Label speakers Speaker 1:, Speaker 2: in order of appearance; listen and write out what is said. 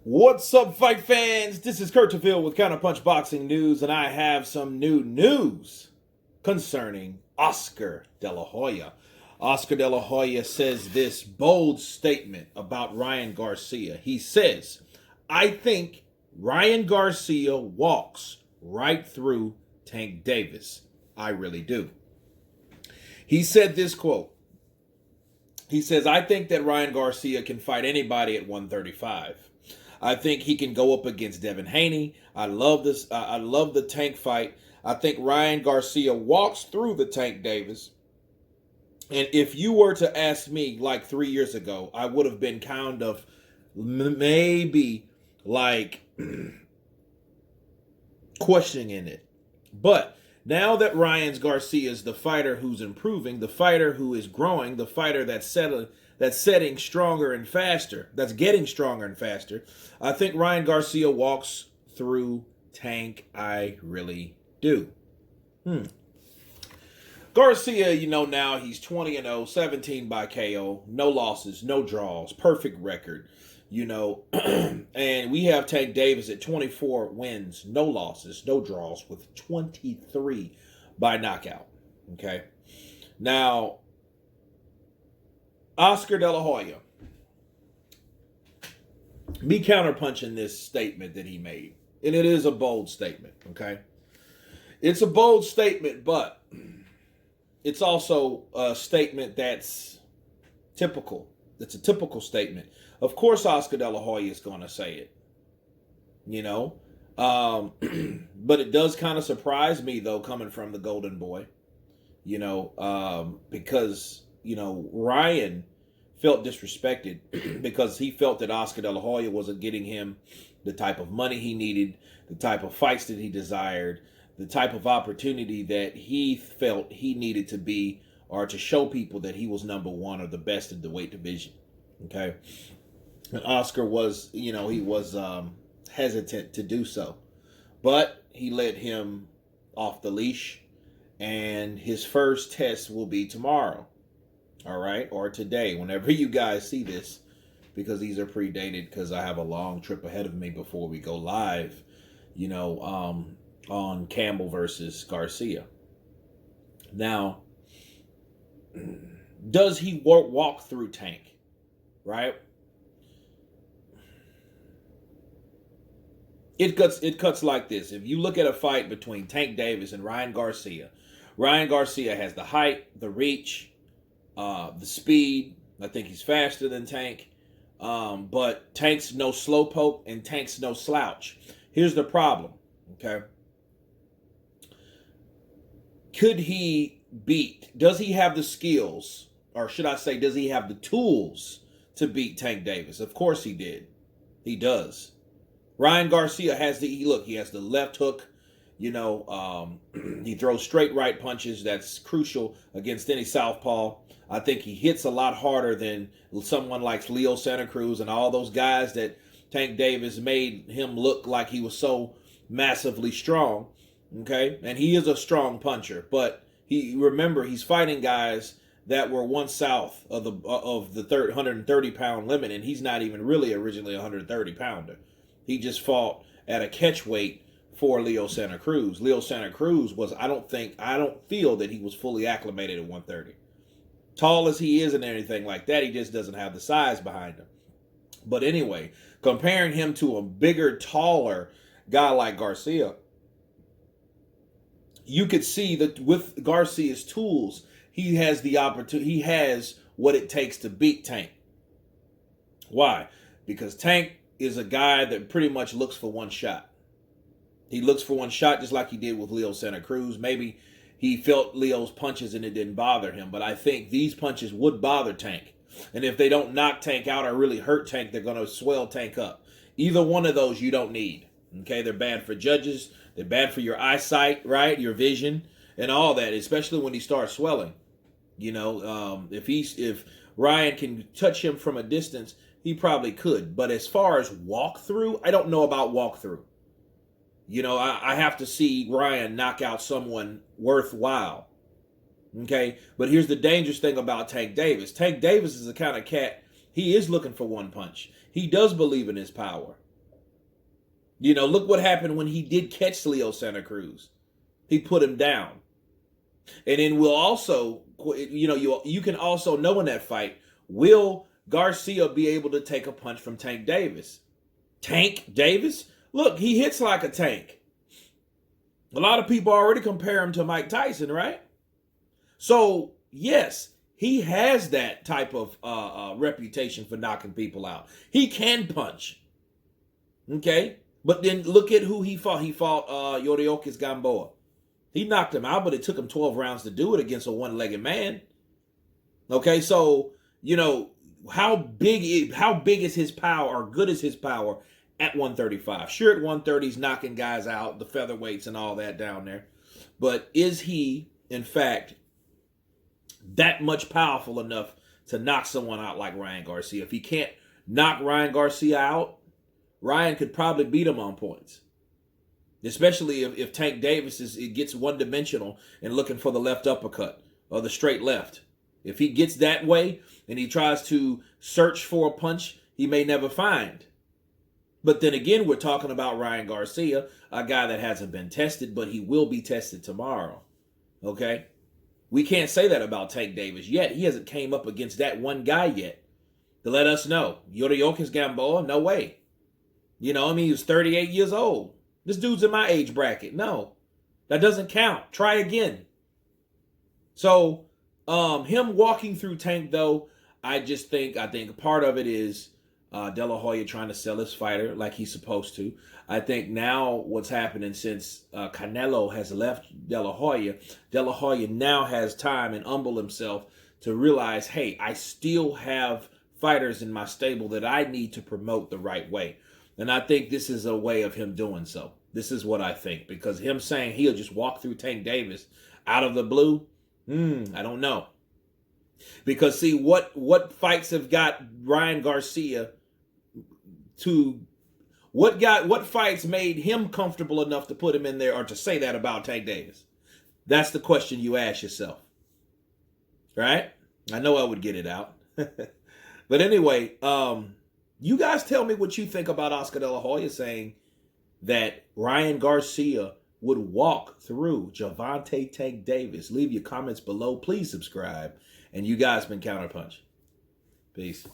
Speaker 1: What's up, fight fans? This is Kurt DeVille with Counterpunch Boxing News, and I have some new news concerning Oscar Dela Hoya. Oscar Dela Hoya says this bold statement about Ryan Garcia. He says, I think Ryan Garcia walks right through Tank Davis. I really do. He said this quote. He says, I think that Ryan Garcia can fight anybody at 135. I think he can go up against Devin Haney. I love this. I love the Tank fight. I think Ryan Garcia walks through the Tank Davis. And if you were to ask me like 3 years ago, I would have been kind of maybe like questioning it. But now that Ryan Garcia is the fighter who's improving, the fighter who is growing, the fighter that's setting stronger and faster, that's getting stronger and faster, I think Ryan Garcia walks through Tank. I really do. Garcia, now he's 20-0, 17 by KO, no losses, no draws, perfect record, and we have Tank Davis at 24 wins, no losses, no draws, with 23 by knockout. Okay. Now, Oscar Dela Hoya, me counterpunching this statement that he made. And it is a bold statement, okay? It's a bold statement, but it's also a statement that's typical. It's a typical statement. Of course, Oscar Dela Hoya is going to say it, but it does kind of surprise me, though, coming from the Golden Boy, because Ryan felt disrespected because he felt that Oscar Dela Hoya wasn't getting him the type of money he needed, the type of fights that he desired, the type of opportunity that he felt he needed to be, or to show people that he was number one or the best in the weight division. Okay. And Oscar was, he was hesitant to do so, but he let him off the leash, and his first test will be tomorrow. All right, or today, whenever you guys see this, because these are predated, because I have a long trip ahead of me before we go live, on Campbell versus Garcia. Now, does he walk through Tank, right? It cuts like this. If you look at a fight between Tank Davis and Ryan Garcia has the height, the reach, the speed. I think he's faster than Tank. But Tank's no slowpoke and Tank's no slouch. Here's the problem, okay? Does he have the skills, or should I say, does he have the tools to beat Tank Davis? Of course he did. He does. Ryan Garcia has he has the left hook. He throws straight right punches. That's crucial against any southpaw. I think he hits a lot harder than someone like Leo Santa Cruz and all those guys that Tank Davis made him look like he was so massively strong. Okay, and he is a strong puncher, but he's fighting guys that were one south of the 130-pound limit, and he's not even really originally a 130-pounder. He just fought at a catch weight for Leo Santa Cruz. Leo Santa Cruz was, I don't feel that he was fully acclimated at 130. Tall as he is and anything like that, he just doesn't have the size behind him. But anyway, comparing him to a bigger, taller guy like Garcia, you could see that with Garcia's tools, he has the opportunity, he has what it takes to beat Tank. Why? Because Tank is a guy that pretty much looks for one shot. He looks for one shot just like he did with Leo Santa Cruz. Maybe he felt Leo's punches and it didn't bother him. But I think these punches would bother Tank. And if they don't knock Tank out or really hurt Tank, they're going to swell Tank up. Either one of those you don't need. Okay, they're bad for judges. They're bad for your eyesight, right? Your vision and all that, especially when he starts swelling. If Ryan can touch him from a distance, he probably could. But as far as walkthrough, I don't know about walkthrough. I have to see Ryan knock out someone worthwhile. Okay? But here's the dangerous thing about Tank Davis. Tank Davis is the kind of cat, he is looking for one punch. He does believe in his power. You know, look what happened when he did catch Leo Santa Cruz. He put him down. And then we'll also, you know, you can also know in that fight, will Garcia be able to take a punch from Tank Davis? Tank Davis? Look, he hits like a tank. A lot of people already compare him to Mike Tyson, right? So, yes, he has that type of reputation for knocking people out. He can punch. Okay? But then look at who he fought. He fought Yorioki Gamboa. He knocked him out, but it took him 12 rounds to do it against a one-legged man. Okay, so, you know, how big is his power, or good is his power at 135? Sure, at 130, he's knocking guys out, the featherweights and all that down there. But is he, in fact, that much powerful enough to knock someone out like Ryan Garcia? If he can't knock Ryan Garcia out, Ryan could probably beat him on points. Especially if Tank Davis gets one-dimensional and looking for the left uppercut or the straight left. If he gets that way and he tries to search for a punch he may never find. But then again, we're talking about Ryan Garcia, a guy that hasn't been tested, but he will be tested tomorrow. Okay? We can't say that about Tank Davis yet. He hasn't came up against that one guy yet to let us know. Yorioki Gamboa, no way. You know, I mean, he was 38 years old. This dude's in my age bracket. No, that doesn't count. Try again. So, him walking through Tank, though, I think part of it is Delahoya trying to sell his fighter like he's supposed to. I think now what's happening since Canelo has left Delahoya now has time and humble himself to realize, hey, I still have fighters in my stable that I need to promote the right way. And I think this is a way of him doing so. This is what I think. Because him saying he'll just walk through Tank Davis out of the blue, I don't know. Because see, what fights have got Ryan Garcia to... What fights made him comfortable enough to put him in there or to say that about Tank Davis? That's the question you ask yourself. Right? I know I would get it out. But anyway, you guys tell me what you think about Oscar Dela Hoya saying that Ryan Garcia would walk through Devonte Tank Davis. Leave your comments below. Please subscribe. And you guys been Counterpunch. Peace.